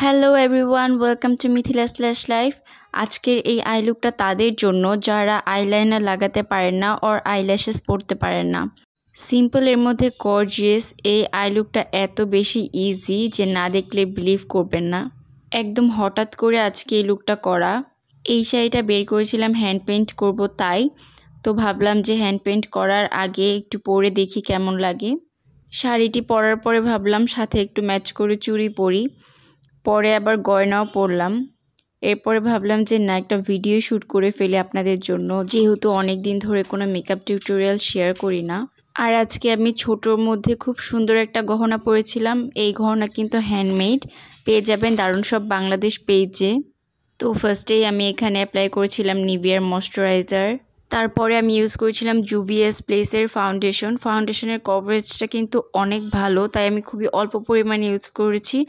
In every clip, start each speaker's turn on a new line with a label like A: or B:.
A: Hello everyone, welcome to Mithila slash life. আজকের এই I লুকটা তাদের জন্য যারা আইলাইনার লাগাতে পারেন না অর আইল্যাশেস পরতে পারেন না। সিম্পলের মধ্যে গর্জিয়াস এই আই লুকটা এত বেশি ইজি যে না দেখলে বিলিভ করবেন না। একদম হঠাৎ করে আজকে এই লুকটা করা। এই শাড়িটা বের করেছিলাম হ্যান্ড পেইন্ট করব তাই, তো ভাবলাম যে হ্যান্ড পেইন্ট করার আগে একটু পরে দেখি কেমন লাগে। শাড়িটি পরার পরে ভাবলাম সাথে একটু ম্যাচ করে চুড়ি পরি, পরে আবার গয়নাও পরলাম। এরপরে ভাবলাম যে না, একটা ভিডিও শ্যুট করে ফেলি আপনাদের জন্য, যেহেতু অনেক দিন ধরে কোনো মেকআপ টিউটোরিয়াল শেয়ার করি না। আর আজকে আমি ছোটোর মধ্যে খুব সুন্দর একটা গহনা পরেছিলাম। এই গহনা কিন্তু হ্যান্ডমেড, পেয়ে যাবেন দারুণ সব বাংলাদেশ পেজে। তো ফার্স্টেই আমি এখানে অ্যাপ্লাই করেছিলাম নিভিয়ার ময়শ্চারাইজার। তারপরে আমি ইউজ করেছিলাম জুভিএস প্লেসের ফাউন্ডেশনের কভারেজটা কিন্তু অনেক ভালো, তাই আমি খুবই অল্প পরিমাণে ইউজ করেছি।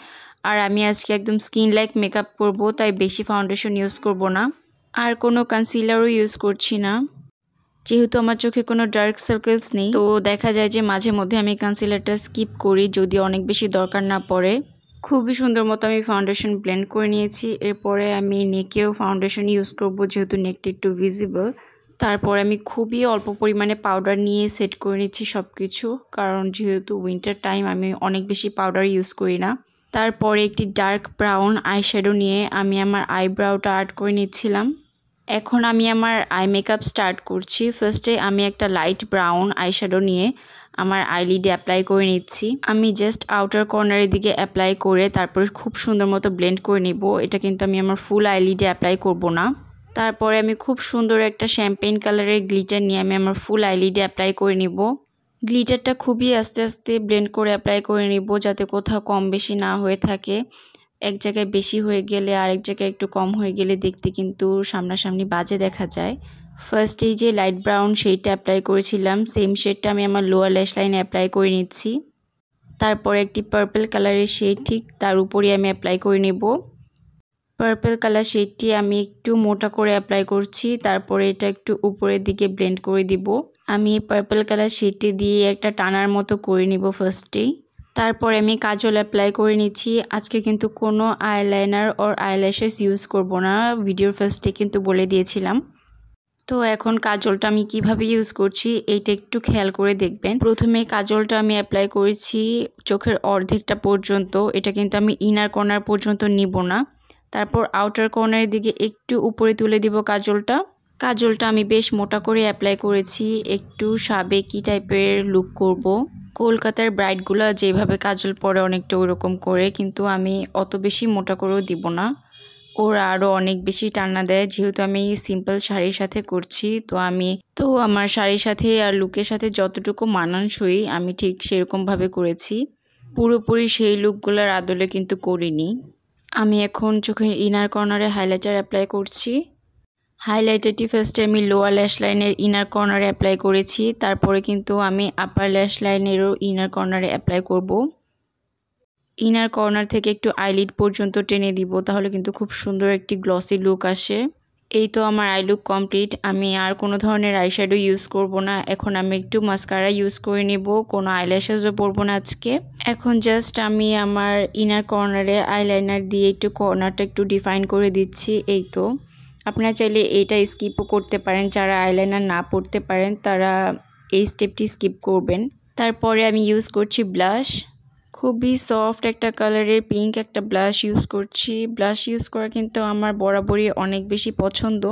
A: আর আমি আজকে একদম স্কিন লাইক মেকআপ করব, তাই বেশি ফাউন্ডেশন ইউজ করব না। আর কোনো কনসিলারও ইউজ করছি না, যেহেতু আমার চোখে কোনো ডার্ক সার্কেলস নেই। তো দেখা যায় যে মাঝে মধ্যে আমি কনসিলারটা স্কিপ করি যদি অনেক বেশি দরকার না পড়ে। খুবই সুন্দর মতো আমি ফাউন্ডেশন ব্লেন্ড করে নিয়েছি। এরপরে আমি নেকেও ফাউন্ডেশন ইউজ করব, যেহেতু নেকটা একটু ভিজিবল। তারপরে আমি খুবই অল্প পরিমাণে পাউডার নিয়ে সেট করে নিচ্ছি সব কিছু, কারণ যেহেতু উইন্টার টাইম আমি অনেক বেশি পাউডার ইউজ করি না। তারপরে একটি ডার্ক ব্রাউন আইশ্যাডো নিয়ে আমি আমার আইব্রাউটা আর্ট করে নিচ্ছিলাম। এখন আমি আমার আই মেকআপ স্টার্ট করছি। ফার্স্টে আমি একটা লাইট ব্রাউন আইশ্যাডো নিয়ে আমার আইলিডে অ্যাপ্লাই করে নিচ্ছি। আমি জাস্ট আউটার কর্নারের দিকে অ্যাপ্লাই করে তারপরে খুব সুন্দর মতো ব্লেন্ড করে নিব। এটা কিন্তু আমি আমার ফুল আইলিডে অ্যাপ্লাই করব না। তারপরে আমি খুব সুন্দর একটা শ্যাম্পেইন কালারের গ্লিটার নিয়ে আমি আমার ফুল আইলিডে অ্যাপ্লাই করে নিব। গ্লিটারটা খুবই আস্তে আস্তে ব্লেন্ড করে অ্যাপ্লাই করে নিব, যাতে কোথাও কম বেশি না হয়ে থাকে। এক জায়গায় বেশি হয়ে গেলে আরেক জায়গায় একটু কম হয়ে গেলে দেখতে কিন্তু সামনাসামনি বাজে দেখা যায়। ফার্স্ট এই যে লাইট ব্রাউন শেডটা অ্যাপ্লাই করেছিলাম, সেম শেডটা আমি আমার লোয়ার ল্যাশ লাইনে অ্যাপ্লাই করে নিচ্ছি। তারপরে একটি পার্পল কালারের শেড ঠিক তার উপরেই আমি অ্যাপ্লাই করে নেব। পার্পল কালার শেডটি আমি একটু মোটা করে অ্যাপ্লাই করছি, তারপরে এটা একটু উপরের দিকে ব্লেন্ড করে দিব। আমি পার্পল কালার শেডটি দিয়ে একটা টানার মতো করে নিব ফার্স্টেই। তারপরে আমি কাজল অ্যাপ্লাই করে নিচ্ছি। আজকে কিন্তু কোনো আইলাইনার অর আইল্যাশেস ইউজ করব না, ভিডিওর ফার্স্টে কিন্তু বলে দিয়েছিলাম। তো এখন কাজলটা আমি কিভাবে ইউজ করছি এইটা একটু খেয়াল করে দেখবেন। প্রথমে কাজলটা আমি অ্যাপ্লাই করেছি চোখের অর্ধেকটা পর্যন্ত, এটা কিন্তু আমি ইনার কর্নার পর্যন্ত নিব না। তারপর আউটার কর্নারের দিকে একটু উপরে তুলে দিব কাজলটা আমি বেশ মোটা করে অ্যাপ্লাই করেছি, একটু সাবেকি টাইপের লুক করব। কলকাতার ব্রাইডগুলো যেভাবে কাজল পরে অনেকটা ওইরকম করে, কিন্তু আমি অত বেশি মোটা করেও দিব না, ওরা আরও অনেক বেশি টান্না দেয়। যেহেতু আমি সিম্পল শাড়ির সাথে করছি, তো আমার শাড়ির সাথে আর লুকের সাথে যতটুকু মানানসই আমি ঠিক সেরকমভাবে করেছি। পুরোপুরি সেই লুকগুলোর আদলে কিন্তু করিনি। আমি এখন চোখের ইনার কর্নারে হাইলাইটার অ্যাপ্লাই করছি। হাইলাইটারটি ফার্স্টে আমি লোয়ার ল্যাশ লাইনের ইনার কর্নারে অ্যাপ্লাই করেছি, তারপরে কিন্তু আমি আপার ল্যাশ লাইনেরও ইনার কর্নারে অ্যাপ্লাই করব। ইনার কর্নার থেকে একটু আইলিড পর্যন্ত টেনে দিব, তাহলে কিন্তু খুব সুন্দর একটি গ্লসি লুক আসে। এই তো আমার আই লুক কমপ্লিট। আমি আর কোনো ধরনের আইশ্যাডো ইউজ করব না। এখন আমি একটু মাস্কারা ইউজ করে নেব, কোনো আইল্যাশেসও পরবো না আজকে। এখন জাস্ট আমি আমার ইনার কর্নারে আইলাইনার দিয়ে একটু কর্নারটা একটু ডিফাইন করে দিচ্ছি। এই তো, আপনারা চাইলে এইটা স্কিপও করতে পারেন, যারা আইলাইনার না পরতে পারেন তারা এই স্টেপটি স্কিপ করবেন। তারপরে আমি ইউজ করছি ব্লাশ, খুবই সফট একটা কালারের পিঙ্ক একটা ব্লাশ ইউজ করছি। ব্লাশ ইউজ করা কিন্তু আমার বরাবরই অনেক বেশি পছন্দ।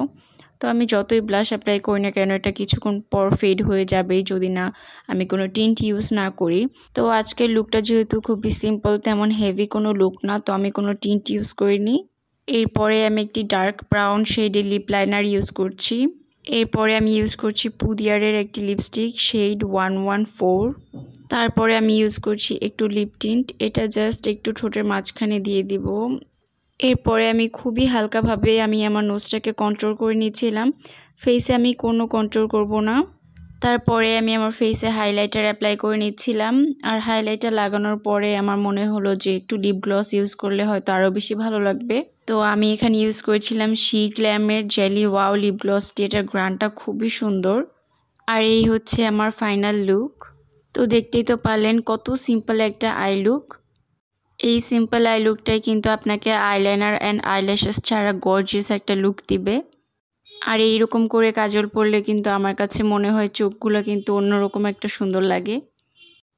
A: তো আমি যতই ব্লাশ অ্যাপ্লাই করি না কেন, এটা কিছুক্ষণ পর ফেড হয়ে যাবেই যদি না আমি কোনো টিন্ট ইউজ না করি। তো আজকের লুকটা যেহেতু খুবই সিম্পল, তেমন হেভি কোনো লুক না, তো আমি কোনো টিন্ট ইউজ করিনি। এরপরে আমি একটি ডার্ক ব্রাউন শেডের লিপ লাইনার ইউজ করছি। এরপরে আমি ইউজ করছি পুদিয়ারের একটি লিপস্টিক শেড 114। তারপরে আমি ইউজ করছি একটু লিপ টিন্ট, এটা জাস্ট একটু ঠোঁটের মাঝখানে দিয়ে দিব। এরপরে আমি খুবই হালকাভাবে আমি আমার নোজটাকে কন্ট্রোল করে নিয়েছিলাম, ফেসে আমি কোনো কন্ট্রোল করব না। তারপরে আমি আমার ফেসে হাইলাইটার অ্যাপ্লাই করে নিচ্ছিলাম। আর হাইলাইটার লাগানোর পরে আমার মনে হলো যে একটু লিপ গ্লস ইউজ করলে হয়তো আরও বেশি ভালো লাগবে। তো আমি এখানে ইউজ করেছিলাম শি গ্ল্যামের জেলি ওয়াও লিপ গ্লসটি, এটার গ্রানটা খুবই সুন্দর। আর এই হচ্ছে আমার ফাইনাল লুক। তো দেখতেই তো পারলেন কত সিম্পল একটা আই লুক। এই সিম্পল আই লুকটাই কিন্তু আপনাকে আইলাইনার অ্যান্ড আইল্যাশেস ছাড়া গর্জিয়াস একটা লুক দিবে। আর এইরকম করে কাজল পরলে কিন্তু আমার কাছে মনে হয় চোখগুলো কিন্তু অন্যরকম একটা সুন্দর লাগে।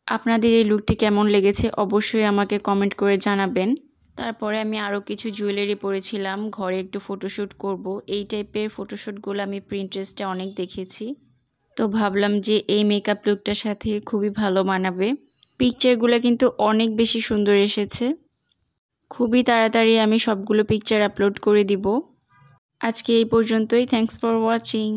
A: আপনাদের এই লুকটি কেমন লেগেছে অবশ্যই আমাকে কমেন্ট করে জানাবেন। তারপরে আমি আরও কিছু জুয়েলারি পরেছিলাম, ঘরে একটু ফটোশ্যুট করব। এই টাইপের ফটোশ্যুটগুলো আমি প্রিন্টারেস্টে অনেক দেখেছি, তো ভাবলাম যে এই মেকআপ লুকটার সাথে খুবই ভালো মানাবে। পিকচারগুলো কিন্তু অনেক বেশি সুন্দর এসেছে। খুবই তাড়াতাড়ি আমি সবগুলো পিকচার আপলোড করে দিব। আজকে এই পর্যন্তই। Thanks for watching.